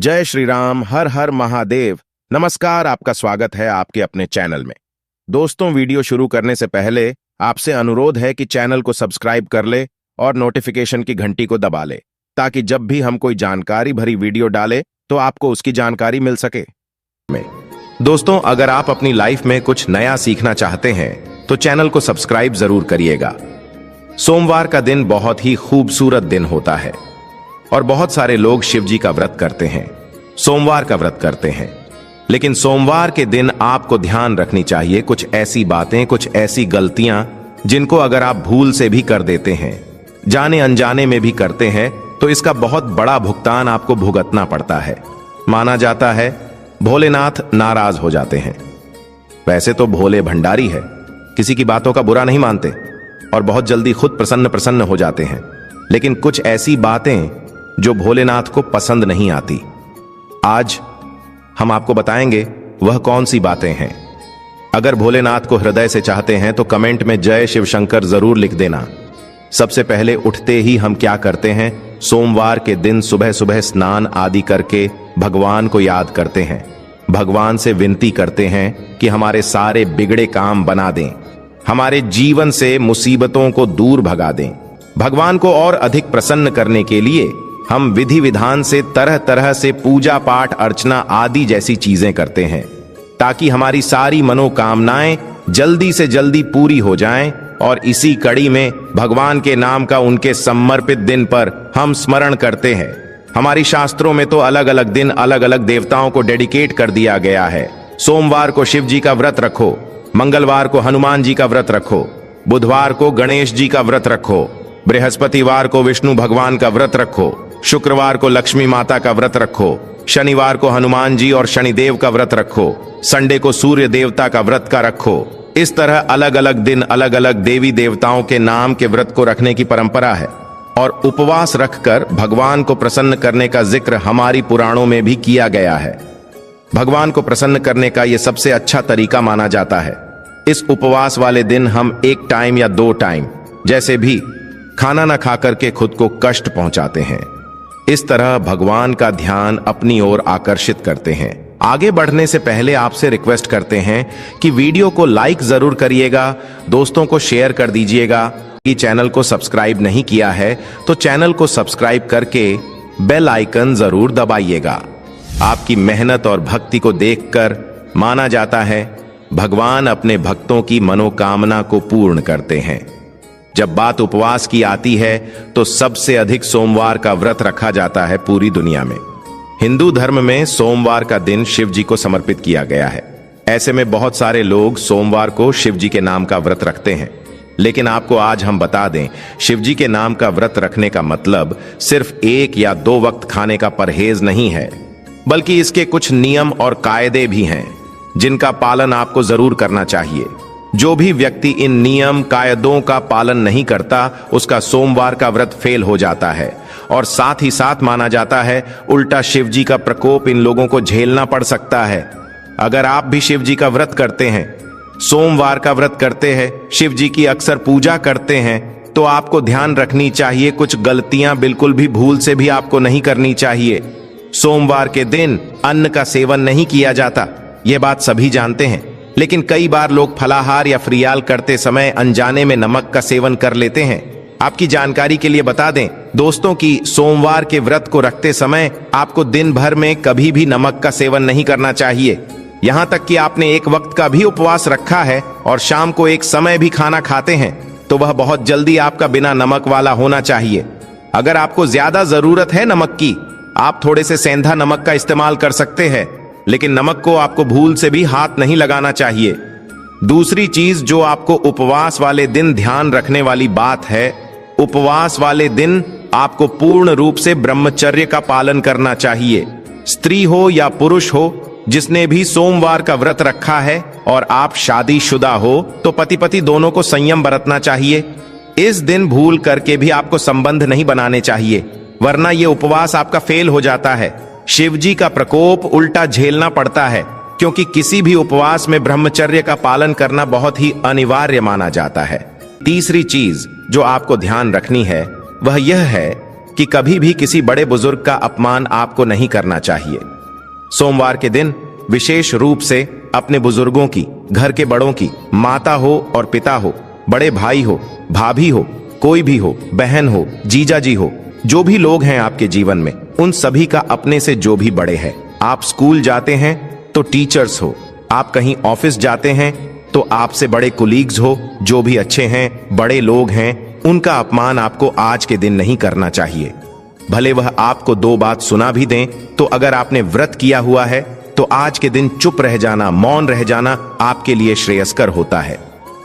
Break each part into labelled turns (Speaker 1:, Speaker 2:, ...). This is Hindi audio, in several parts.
Speaker 1: जय श्री राम, हर हर महादेव। नमस्कार, आपका स्वागत है आपके अपने चैनल में। दोस्तों, वीडियो शुरू करने से पहले आपसे अनुरोध है कि चैनल को सब्सक्राइब कर ले और नोटिफिकेशन की घंटी को दबा ले, ताकि जब भी हम कोई जानकारी भरी वीडियो डाले तो आपको उसकी जानकारी मिल सके। दोस्तों, अगर आप अपनी लाइफ में कुछ नया सीखना चाहते हैं तो चैनल को सब्सक्राइब जरूर करिएगा। सोमवार का दिन बहुत ही खूबसूरत दिन होता है और बहुत सारे लोग शिव जी का व्रत करते हैं, सोमवार का व्रत करते हैं। लेकिन सोमवार के दिन आपको ध्यान रखनी चाहिए कुछ ऐसी बातें, कुछ ऐसी गलतियां जिनको अगर आप भूल से भी कर देते हैं, जाने अनजाने में भी करते हैं, तो इसका बहुत बड़ा भुगतान आपको भुगतना पड़ता है। माना जाता है भोलेनाथ नाराज हो जाते हैं। वैसे तो भोले भंडारी है, किसी की बातों का बुरा नहीं मानते और बहुत जल्दी खुद प्रसन्न हो जाते हैं। लेकिन कुछ ऐसी बातें जो भोलेनाथ को पसंद नहीं आती, आज हम आपको बताएंगे वह कौन सी बातें हैं। अगर भोलेनाथ को हृदय से चाहते हैं तो कमेंट में जय शिव शंकर जरूर लिख देना। सबसे पहले उठते ही हम क्या करते हैं, सोमवार के दिन सुबह सुबह स्नान आदि करके भगवान को याद करते हैं, भगवान से विनती करते हैं कि हमारे सारे बिगड़े काम बना दें, हमारे जीवन से मुसीबतों को दूर भगा दें। भगवान को और अधिक प्रसन्न करने के लिए हम विधि विधान से तरह तरह से पूजा पाठ अर्चना आदि जैसी चीजें करते हैं, ताकि हमारी सारी मनोकामनाएं जल्दी से जल्दी पूरी हो जाएं। और इसी कड़ी में भगवान के नाम का उनके समर्पित दिन पर हम स्मरण करते हैं। हमारी शास्त्रों में तो अलग अलग दिन अलग अलग देवताओं को डेडिकेट कर दिया गया है। सोमवार को शिव जी का व्रत रखो, मंगलवार को हनुमान जी का व्रत रखो, बुधवार को गणेश जी का व्रत रखो, बृहस्पतिवार को विष्णु भगवान का व्रत रखो, शुक्रवार को लक्ष्मी माता का व्रत रखो, शनिवार को हनुमान जी और शनिदेव का व्रत रखो, संडे को सूर्य देवता का व्रत का रखो। इस तरह अलग अलग दिन अलग अलग देवी देवताओं के नाम के व्रत को रखने की परंपरा है और उपवास रखकर भगवान को प्रसन्न करने का जिक्र हमारी पुराणों में भी किया गया है। भगवान को प्रसन्न करने का यह सबसे अच्छा तरीका माना जाता है। इस उपवास वाले दिन हम एक टाइम या 2 टाइम जैसे भी खाना न खाकर के खुद को कष्ट पहुंचाते हैं। इस तरह भगवान का ध्यान अपनी ओर आकर्षित करते हैं। आगे बढ़ने से पहले आपसे रिक्वेस्ट करते हैं कि वीडियो को लाइक जरूर करिएगा, दोस्तों को शेयर कर दीजिएगा। कि चैनल को सब्सक्राइब नहीं किया है तो चैनल को सब्सक्राइब करके बेल आइकन जरूर दबाइएगा। आपकी मेहनत और भक्ति को देखकर माना जाता है भगवान अपने भक्तों की मनोकामना को पूर्ण करते हैं। जब बात उपवास की आती है तो सबसे अधिक सोमवार का व्रत रखा जाता है पूरी दुनिया में। हिंदू धर्म में सोमवार का दिन शिव जी को समर्पित किया गया है। ऐसे में बहुत सारे लोग सोमवार को शिव जी के नाम का व्रत रखते हैं। लेकिन आपको आज हम बता दें, शिव जी के नाम का व्रत रखने का मतलब सिर्फ 1 या 2 वक्त खाने का परहेज नहीं है, बल्कि इसके कुछ नियम और कायदे भी हैं जिनका पालन आपको जरूर करना चाहिए। जो भी व्यक्ति इन नियम कायदों का पालन नहीं करता उसका सोमवार का व्रत फेल हो जाता है और साथ ही साथ माना जाता है उल्टा शिव जी का प्रकोप इन लोगों को झेलना पड़ सकता है। अगर आप भी शिव जी का व्रत करते हैं, सोमवार का व्रत करते हैं, शिव जी की अक्सर पूजा करते हैं, तो आपको ध्यान रखनी चाहिए कुछ गलतियां बिल्कुल भी भूल से भी आपको नहीं करनी चाहिए। सोमवार के दिन अन्न का सेवन नहीं किया जाता, यह बात सभी जानते हैं। लेकिन कई बार लोग फलाहार या फ्रियाल करते समय अनजाने में नमक का सेवन कर लेते हैं। आपकी जानकारी के लिए बता दें दोस्तों कि सोमवार के व्रत को रखते समय आपको दिन भर में कभी भी नमक का सेवन नहीं करना चाहिए। यहां तक कि आपने एक वक्त का भी उपवास रखा है और शाम को एक समय भी खाना खाते हैं तो वह बहुत जल्दी आपका बिना नमक वाला होना चाहिए। अगर आपको ज्यादा जरूरत है नमक की, आप थोड़े से सेंधा नमक का इस्तेमाल कर सकते हैं, लेकिन नमक को आपको भूल से भी हाथ नहीं लगाना चाहिए। दूसरी चीज जो आपको उपवास वाले दिन ध्यान रखने वाली बात है, उपवास वाले दिन आपको पूर्ण रूप से ब्रह्मचर्य का पालन करना चाहिए। स्त्री हो या पुरुष हो, जिसने भी सोमवार का व्रत रखा है और आप शादीशुदा हो तो पति पत्नी दोनों को संयम बरतना चाहिए। इस दिन भूल करके भी आपको संबंध नहीं बनाने चाहिए, वरना यह उपवास आपका फेल हो जाता है। शिव जी का प्रकोप उल्टा झेलना पड़ता है, क्योंकि किसी भी उपवास में ब्रह्मचर्य का पालन करना बहुत ही अनिवार्य माना जाता है। तीसरी चीज जो आपको ध्यान रखनी है वह यह है कि कभी भी किसी बड़े बुजुर्ग का अपमान आपको नहीं करना चाहिए। सोमवार के दिन विशेष रूप से अपने बुजुर्गों की, घर के बड़ों की, माता हो और पिता हो, बड़े भाई हो, भाभी हो, कोई भी हो, बहन हो, जीजा जी हो, जो भी लोग हैं आपके जीवन में, उन सभी का अपने से जो भी बड़े हैं। आप स्कूल जाते हैं तो टीचर्स हो, आप कहीं ऑफिस जाते हैं तो आपसे बड़े कुलीग्स हो, जो भी अच्छे हैं, बड़े लोग हैं, उनका अपमान आपको आज के दिन नहीं करना चाहिए। भले वह आपको दो बात सुना भी दें, तो अगर आपने व्रत किया हुआ है तो आज के दिन चुप रह जाना, मौन रह जाना आपके लिए श्रेयस्कर होता है।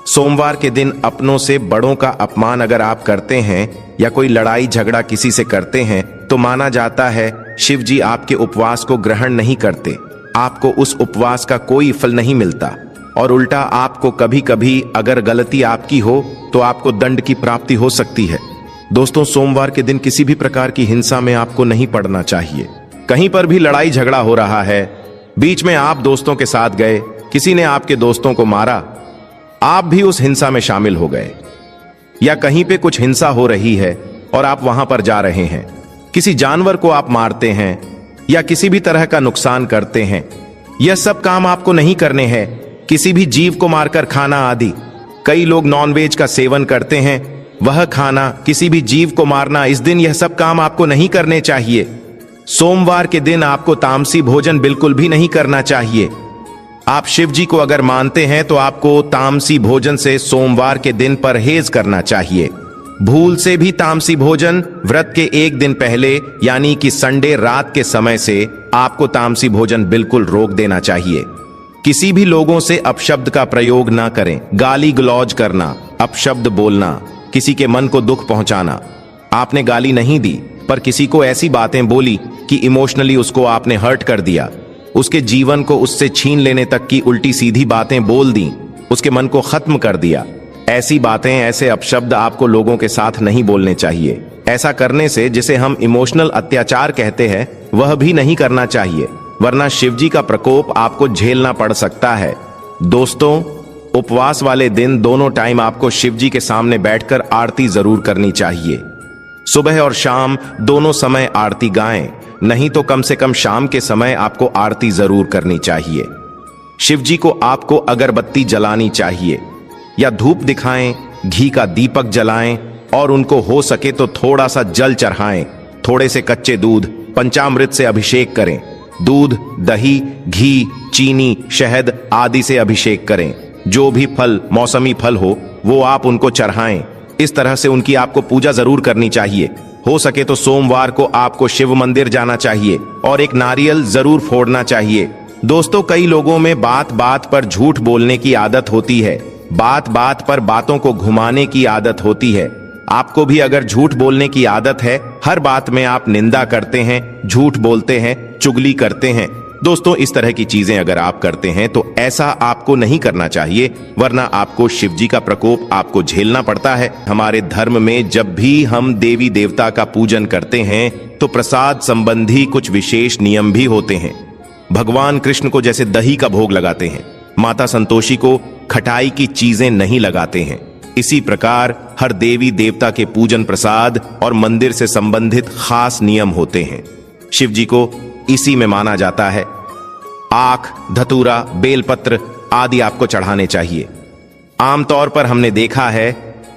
Speaker 1: सोमवार के दिन अपनों से बड़ों का अपमान अगर आप करते हैं या कोई लड़ाई झगड़ा किसी से करते हैं तो माना जाता है शिव जी आपके उपवास को ग्रहण नहीं करते, आपको उस उपवास का कोई फल नहीं मिलता, और उल्टा आपको कभी कभी अगर गलती आपकी हो तो आपको दंड की प्राप्ति हो सकती है। दोस्तों, सोमवार के दिन किसी भी प्रकार की हिंसा में आपको नहीं पड़ना चाहिए। कहीं पर भी लड़ाई झगड़ा हो रहा है, बीच में आप दोस्तों के साथ गए, किसी ने आपके दोस्तों को मारा, आप भी उस हिंसा में शामिल हो गए, या कहीं पे कुछ हिंसा हो रही है और आप वहां पर जा रहे हैं, किसी जानवर को आप मारते हैं या किसी भी तरह का नुकसान करते हैं, यह सब काम आपको नहीं करने हैं। किसी भी जीव को मारकर खाना आदि, कई लोग नॉनवेज का सेवन करते हैं, वह खाना, किसी भी जीव को मारना, इस दिन यह सब काम आपको नहीं करने चाहिए। सोमवार के दिन आपको तामसी भोजन बिल्कुल भी नहीं करना चाहिए। आप शिव जी को अगर मानते हैं तो आपको तामसी भोजन से सोमवार के दिन परहेज करना चाहिए। भूल से भी तामसी भोजन व्रत के एक दिन पहले यानी कि संडे रात के समय से आपको तामसी भोजन बिल्कुल रोक देना चाहिए। किसी भी लोगों से अपशब्द का प्रयोग ना करें, गाली गलौज करना, अपशब्द बोलना, किसी के मन को दुख पहुंचाना। आपने गाली नहीं दी पर किसी को ऐसी बातें बोली कि इमोशनली उसको आपने हर्ट कर दिया, उसके जीवन को उससे छीन लेने तक की उल्टी सीधी बातें बोल दी, उसके मन को खत्म कर दिया। ऐसी बातें, ऐसे अपशब्द आपको लोगों के साथ नहीं बोलने चाहिए। ऐसा करने से, जिसे हम इमोशनल अत्याचार कहते हैं, वह भी नहीं करना चाहिए, वरना शिवजी का प्रकोप आपको झेलना पड़ सकता है। दोस्तों, उपवास वाले दिन दोनों टाइम आपको शिवजी के सामने बैठकर आरती जरूर करनी चाहिए। सुबह और शाम दोनों समय आरती गाएं, नहीं तो कम से कम शाम के समय आपको आरती जरूर करनी चाहिए। शिवजी को आपको अगरबत्ती जलानी चाहिए या धूप दिखाएं, घी का दीपक जलाएं और उनको हो सके तो थोड़ा सा जल चढ़ाएं। थोड़े से कच्चे दूध, पंचामृत से अभिषेक करें। दूध, दही, घी, चीनी, शहद आदि से अभिषेक करें। जो भी फल, मौसमी फल हो वो आप उनको चढ़ाएं। इस तरह से उनकी आपको पूजा जरूर करनी चाहिए। हो सके तो सोमवार को आपको शिव मंदिर जाना चाहिए और एक नारियल जरूर फोड़ना चाहिए। दोस्तों, कई लोगों में बात बात पर झूठ बोलने की आदत होती है, बात बात पर बातों को घुमाने की आदत होती है। आपको भी अगर झूठ बोलने की आदत है, हर बात में आप निंदा करते हैं, झूठ बोलते हैं, चुगली करते हैं, दोस्तों इस तरह की चीजें अगर आप करते हैं तो ऐसा आपको नहीं करना चाहिए, वरना आपको शिवजी का प्रकोप आपको झेलना पड़ता है। हमारे धर्म में जब भी हम देवी देवता का पूजन करते हैं तो प्रसाद संबंधी कुछ विशेष नियम भी होते हैं। भगवान कृष्ण को जैसे दही का भोग लगाते हैं, माता संतोषी को खटाई की चीजें नहीं लगाते हैं, इसी प्रकार हर देवी देवता के पूजन प्रसाद और मंदिर से संबंधित खास नियम होते हैं। शिवजी को इसी में माना जाता है। आख, धतूरा, बेलपत्र आदि आपको चढ़ाने चाहिए। आमतौर पर हमने देखा है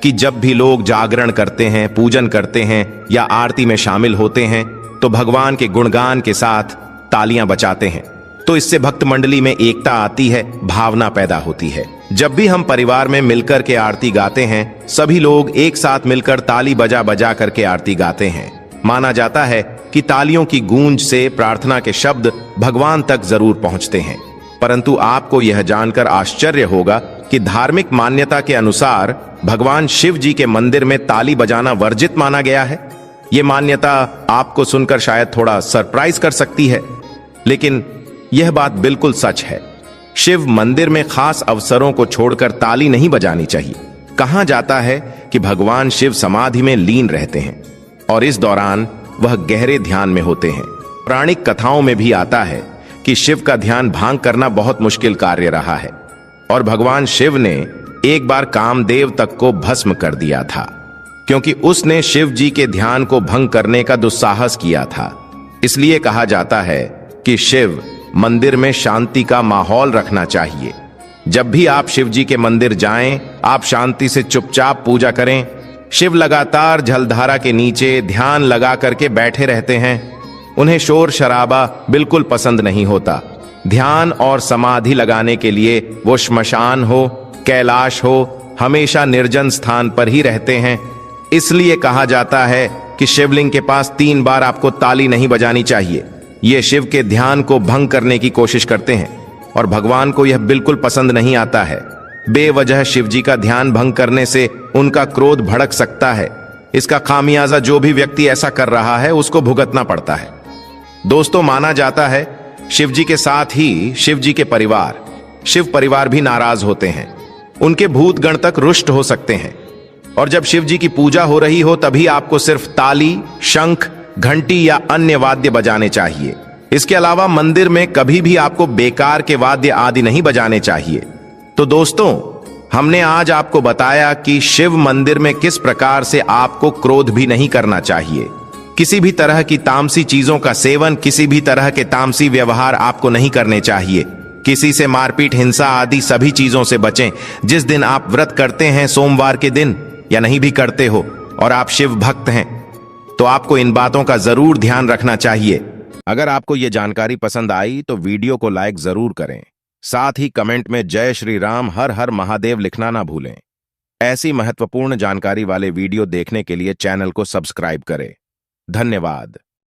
Speaker 1: कि जब भी लोग जागरण करते हैं, पूजन करते हैं या आरती में शामिल होते हैं तो भगवान के गुणगान के साथ तालियां बजाते हैं, तो इससे भक्त मंडली में एकता आती है, भावना पैदा होती है। जब भी हम परिवार में मिलकर के आरती गाते हैं, सभी लोग एक साथ मिलकर ताली बजा बजा करके आरती गाते हैं। माना जाता है कि तालियों की गूंज से प्रार्थना के शब्द भगवान तक जरूर पहुंचते हैं। परंतु आपको यह जानकर आश्चर्य होगा कि धार्मिक मान्यता के अनुसार भगवान शिव जी के मंदिर में ताली बजाना वर्जित माना गया है। यह मान्यता आपको सुनकर शायद थोड़ा सरप्राइज कर सकती है, लेकिन यह बात बिल्कुल सच है। शिव मंदिर में खास अवसरों को छोड़कर ताली नहीं बजानी चाहिए। कहा जाता है कि भगवान शिव समाधि में लीन रहते हैं और इस दौरान वह गहरे ध्यान में होते हैं। पौराणिक कथाओं में भी आता है कि शिव का ध्यान भांग करना बहुत मुश्किल कार्य रहा है और भगवान शिव ने एक बार कामदेव तक को भस्म कर दिया था, क्योंकि उसने शिव जी के ध्यान को भंग करने का दुस्साहस किया था। इसलिए कहा जाता है कि शिव मंदिर में शांति का माहौल रखना चाहिए। जब भी आप शिव जी के मंदिर जाएं, आप शांति से चुपचाप पूजा करें। शिव लगातार जलधारा के नीचे ध्यान लगा करके बैठे रहते हैं। उन्हें शोर शराबा बिल्कुल पसंद नहीं होता। ध्यान और समाधि लगाने के लिए वो श्मशान हो, कैलाश हो, हमेशा निर्जन स्थान पर ही रहते हैं। इसलिए कहा जाता है कि शिवलिंग के पास 3 बार आपको ताली नहीं बजानी चाहिए। ये शिव के ध्यान को भंग करने की कोशिश करते हैं और भगवान को यह बिल्कुल पसंद नहीं आता है। बेवजह शिव जी का ध्यान भंग करने से उनका क्रोध भड़क सकता है। इसका खामियाजा जो भी व्यक्ति ऐसा कर रहा है उसको भुगतना पड़ता है। दोस्तों, माना जाता है शिव जी के साथ ही शिव जी के परिवार, शिव परिवार भी नाराज होते हैं। उनके भूत गण तक रुष्ट हो सकते हैं। और जब शिव जी की पूजा हो रही हो तभी आपको सिर्फ ताली, शंख, घंटी या अन्य वाद्य बजाने चाहिए। इसके अलावा मंदिर में कभी भी आपको बेकार के वाद्य आदि नहीं बजाने चाहिए। तो दोस्तों, हमने आज आपको बताया कि शिव मंदिर में किस प्रकार से आपको क्रोध भी नहीं करना चाहिए। किसी भी तरह की तामसी चीजों का सेवन, किसी भी तरह के तामसी व्यवहार आपको नहीं करने चाहिए। किसी से मारपीट, हिंसा आदि सभी चीजों से बचें। जिस दिन आप व्रत करते हैं, सोमवार के दिन, या नहीं भी करते हो और आप शिव भक्त हैं, तो आपको इन बातों का जरूर ध्यान रखना चाहिए। अगर आपको यह जानकारी पसंद आई तो वीडियो को लाइक जरूर करें। साथ ही कमेंट में जय श्री राम, हर हर महादेव लिखना ना भूलें। ऐसी महत्वपूर्ण जानकारी वाले वीडियो देखने के लिए चैनल को सब्सक्राइब करें। धन्यवाद।